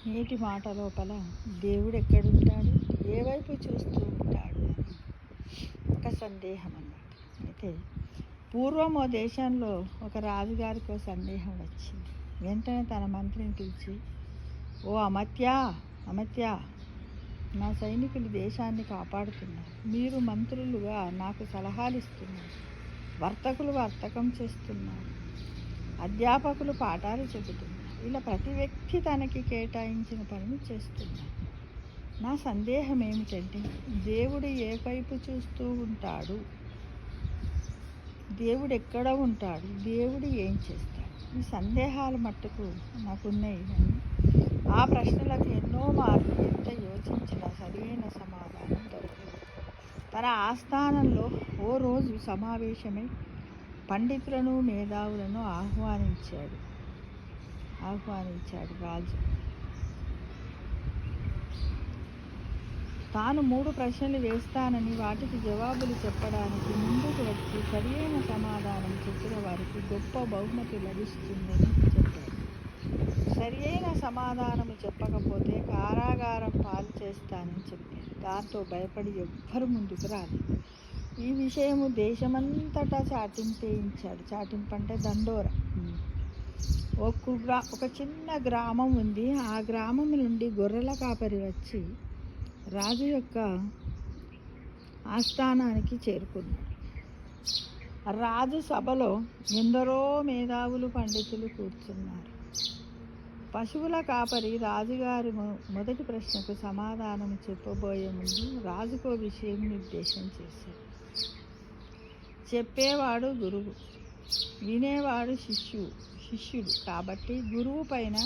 నేటి మాట లోపల దేవుడు ఎక్కడుంటాడు, ఏ వైపు చూస్తూ ఉంటాడు అని ఒక సందేహం అన్నమాట. అయితే పూర్వం ఓ దేశంలో ఒక రాజుగారికి ఒక సందేహం వచ్చింది. వెంటనే తన మంత్రిని పిలిచి, ఓ అమత్య, అమత్య, నా సైనికులు దేశాన్ని కాపాడుతున్నారు, మీరు మంత్రులుగా నాకు సలహాలు ఇస్తున్నారు, వర్తకులు వర్తకం చేస్తున్నారు, అధ్యాపకులు పాఠాలు చెబుతున్నారు, ఇలా ప్రతి వ్యక్తి తనకి కేటాయించిన పనిని చేస్తున్నారు. నా సందేహం ఏమిటంటే, దేవుడు ఏ వైపు చూస్తూ ఉంటాడు, దేవుడు ఎక్కడ ఉంటాడు, దేవుడు ఏం చేస్తాడు? ఈ సందేహాలు మట్టుకు నాకున్నాయి. కానీ ఆ ప్రశ్నలకు ఎన్నో మార్లు ఎంత యోచించినా సరైన సమాధానం దొరకలేదు. తన ఆస్థానంలో ఓ రోజు సమావేశమై పండితులను మేధావులను ఆహ్వానించాడు రాజు. తాను 3 ప్రశ్నలు వేస్తానని, వాటికి జవాబులు చెప్పడానికి ముందుకు వచ్చి సరియైన సమాధానం చెప్పిన వారికి గొప్ప బహుమతి లభిస్తుందని చెప్పాడు. సరియైన సమాధానము చెప్పకపోతే కారాగారం పాలు చేస్తానని చెప్పాడు. దాంతో భయపడి ఎవ్వరు ముందుకు రాలేదు. ఈ విషయము దేశమంతటా చాటింపంటే దండోర. ఒక చిన్న గ్రామం ఉంది. ఆ గ్రామం నుండి గొర్రెల కాపరి వచ్చి రాజు యొక్క ఆస్థానానికి చేరుకున్నాడు. రాజు సభలో ఎందరో మేధావులు పండితులు కూర్చున్నారు. పశువుల కాపరి రాజుగారి మొదటి ప్రశ్నకు సమాధానం చెప్పబోయే ముందు రాజుకో విషయం నిర్దేశం చేశాడు. చెప్పేవాడు గురువు, వినేవాడు శిష్యుడు. కాబట్టి గురువు పైన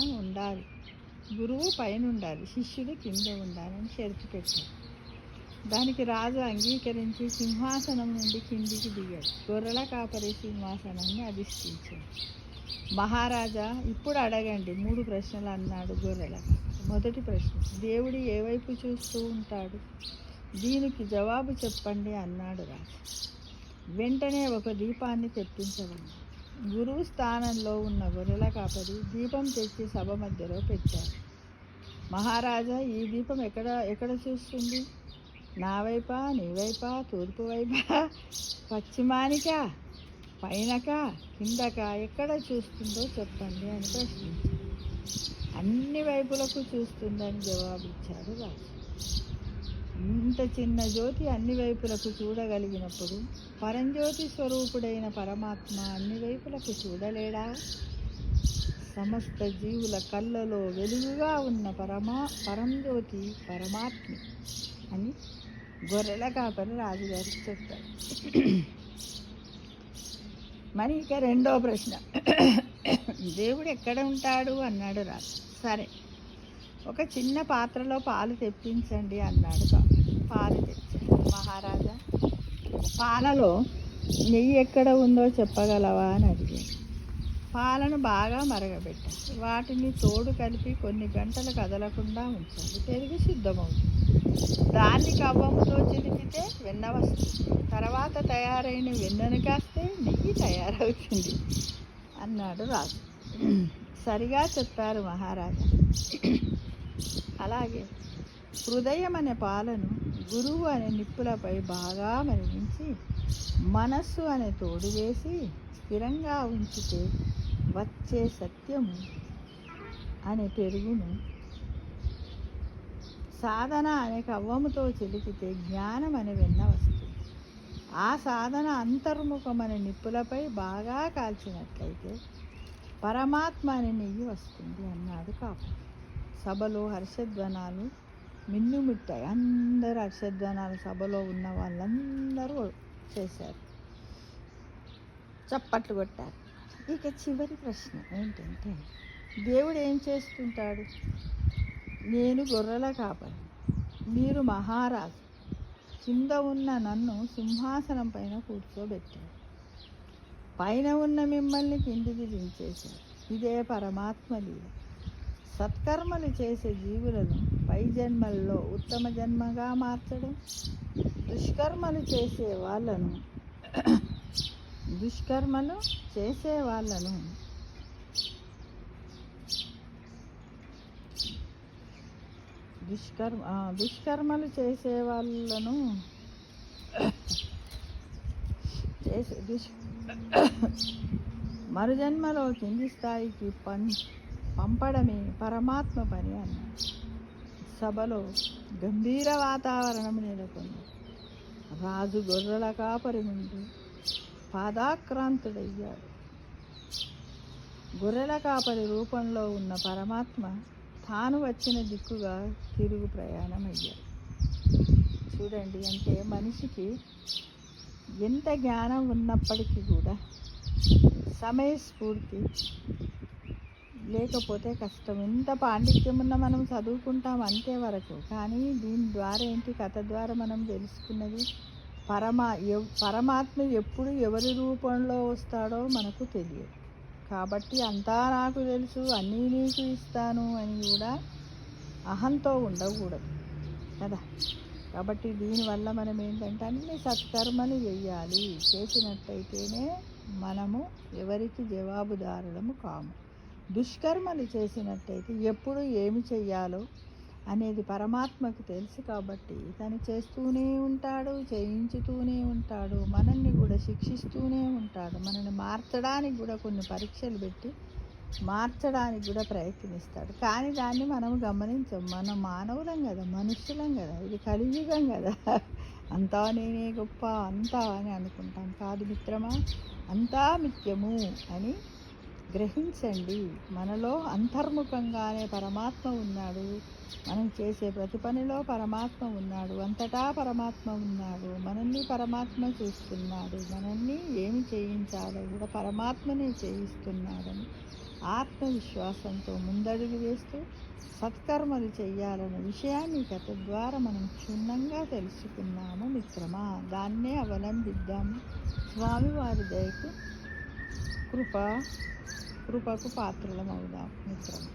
ఉండాలి, శిష్యుడు కింద ఉండాలని షరతు పెట్టాడు. దానికి రాజు అంగీకరించి సింహాసనం నుండి కిందికి దిగాడు. గొర్రెల కాపరి సింహాసనాన్ని అధిష్ఠించాడు. మహారాజా, ఇప్పుడు అడగండి 3 ప్రశ్నలు అన్నాడు గొర్రెల కాపరి. మొదటి ప్రశ్న, దేవుడు ఏ వైపు చూస్తూ ఉంటాడు, దీనికి జవాబు చెప్పండి అన్నాడు రాజు. వెంటనే ఒక దీపాన్ని తెప్పించమన్నాడు. గురువు స్థానంలో ఉన్న గొర్రెల కాపరి దీపం తెచ్చి సభ మధ్యలో పెట్టాడు. మహారాజా, ఈ దీపం ఎక్కడ చూస్తుంది? నా వైపా, నీ వైపా, తూర్పు వైపా, పశ్చిమానికా, పైనకా, కిందకా, ఎక్కడ చూస్తుందో చెప్పండి అని ప్రశ్నించాడు. అన్ని వైపులకు చూస్తుందని జవాబిచ్చాడు రాజు. ఇంత చిన్న జ్యోతి అన్ని వైపులకు చూడగలిగినప్పుడు పరంజ్యోతి స్వరూపుడైన పరమాత్మ అన్ని వైపులకు చూడలేడా? సమస్త జీవుల కళ్ళలో వెలుగుగా ఉన్న పరంజ్యోతి పరమాత్మ అని గొర్రెల కాపరి రాజుగారికి చెప్పాడు. మరి ఇక రెండో ప్రశ్న, దేవుడు ఎక్కడ ఉంటాడు అన్నాడు రాజు. సరే, ఒక చిన్న పాత్రలో పాలు తెప్పించండి అన్నాడు కాపరి. పాలు తెచ్చాడు. మహారాజా, పాలలో నెయ్యి ఎక్కడ ఉందో చెప్పగలవా అని అడిగాడు. పాలను బాగా మరగబెట్టాలి. వాటిని తోడు కలిపి కొన్ని గంటలు కదలకుండా ఉంచాలి. పెరుగు సిద్ధమవుతుంది. దాన్ని కవ్వంతో చిలికితే వెన్న వస్తుంది. తర్వాత తయారైన వెన్నను కాస్తే నెయ్యి తయారవుతుంది అన్నాడు రాజు. సరిగా చెప్పారు మహారాజా. అలాగే హృదయం అనే పాలను గురువు అనే నిప్పులపై బాగా మరిగించి మనస్సు అనే తోడు వేసి స్థిరంగా ఉంచితే వచ్చే సత్యము అనే పెరుగును, సాధన అనే కవ్వముతో చిలికితే జ్ఞానం అనే వెన్న వస్తుంది. ఆ సాధన అంతర్ముఖం అనే నిప్పులపై బాగా కాల్చినట్లయితే పరమాత్మ అనే నెయ్యి వస్తుంది అన్నాడు కాపు. సభలో హర్షధ్వనాలు మిన్నుమిట్టాయి. అందరూ హర్షధ్వనాలు, సభలో ఉన్న వాళ్ళందరూ చేశారు, చప్పట్లు కొట్టారు. ఇక చివరి ప్రశ్న ఏంటంటే, దేవుడు ఏం చేస్తుంటాడు? నేను గొర్రెల కాపరి, మీరు మహారాజు. కింద ఉన్న నన్ను సింహాసనం పైన కూర్చోబెట్టాడు, పైన ఉన్న మిమ్మల్ని కిందికి దించేశాడు. ఇదే పరమాత్మ లీల. సత్కర్మలు చేసే జీవులను పై జన్మల్లో ఉత్తమ జన్మగా మార్చడం, దుష్కర్మలు చేసే వాళ్ళను దుష్కర్మలు చేసే వాళ్ళను మరుజన్మలో కింది స్థాయికి పంపడమే పరమాత్మ పని అన్నాడు. సభలో గంభీర వాతావరణం నెలకొంది. రాజు గొర్రెల కాపరి ముందు పాదాక్రాంతుడయ్యాడు. గొర్రెల కాపరి రూపంలో ఉన్న పరమాత్మ తాను వచ్చిన దిక్కుగా తిరుగు ప్రయాణం అయ్యాడు. చూడండి, అంటే మనిషికి ఎంత జ్ఞానం ఉన్నప్పటికీ కూడా సమయస్ఫూర్తి లేకపోతే కష్టం. ఎంత పాండిత్యం ఉన్నా మనం చదువుకుంటాం అంతే వరకు. కానీ దీని ద్వారా ఏంటి, కథ ద్వారా మనం తెలుసుకున్నది పరమాత్మ ఎప్పుడు ఎవరి రూపంలో వస్తాడో మనకు తెలియదు. కాబట్టి అంతా నాకు తెలుసు, అన్నీ నీకు ఇస్తాను అని కూడా అహంతో ఉండకూడదు కదా. కాబట్టి దీనివల్ల మనం ఏంటంటే అన్ని సత్కర్మలు చేయాలి. చేసినట్టయితేనే మనము ఎవరికి జవాబుదారులము కాము. దుష్కర్మలు చేసినట్టయితే ఎప్పుడు ఏమి చెయ్యాలో అనేది పరమాత్మకు తెలుసు. కాబట్టి తను చేస్తూనే ఉంటాడు, చేయించుతూనే ఉంటాడు, మనల్ని కూడా శిక్షిస్తూనే ఉంటాడు. మనల్ని మార్చడానికి కూడా కొన్ని పరీక్షలు పెట్టి మార్చడానికి కూడా ప్రయత్నిస్తాడు. కానీ దాన్ని మనం గమనించం. మనం మానవులం కదా, మనుష్యులం కదా, ఇది కలియుగం కదా. అంతా నేనే గొప్ప, అంతా అని అనుకుంటాం. కాదు మిత్రమా, అంతా మిథ్యము అని గ్రహించండి. మనలో అంతర్ముఖంగానే పరమాత్మ ఉన్నాడు. మనం చేసే ప్రతి పనిలో పరమాత్మ ఉన్నాడు. అంతటా పరమాత్మ ఉన్నాడు. మనల్ని పరమాత్మ చూస్తున్నాడు. మనల్ని ఏమి చేయించాలో కూడా పరమాత్మనే చేయిస్తున్నాడని ఆత్మవిశ్వాసంతో ముందడుగు వేస్తూ సత్కర్మలు చేయాలన్న విషయాన్ని కథ ద్వారా మనం క్షుణ్ణంగా తెలుసుకున్నాము మిత్రమా. దాన్నే అవలంబిద్దాము. స్వామివారి దయకు కృపకు పాత్రలమవుదాం మిత్రమా.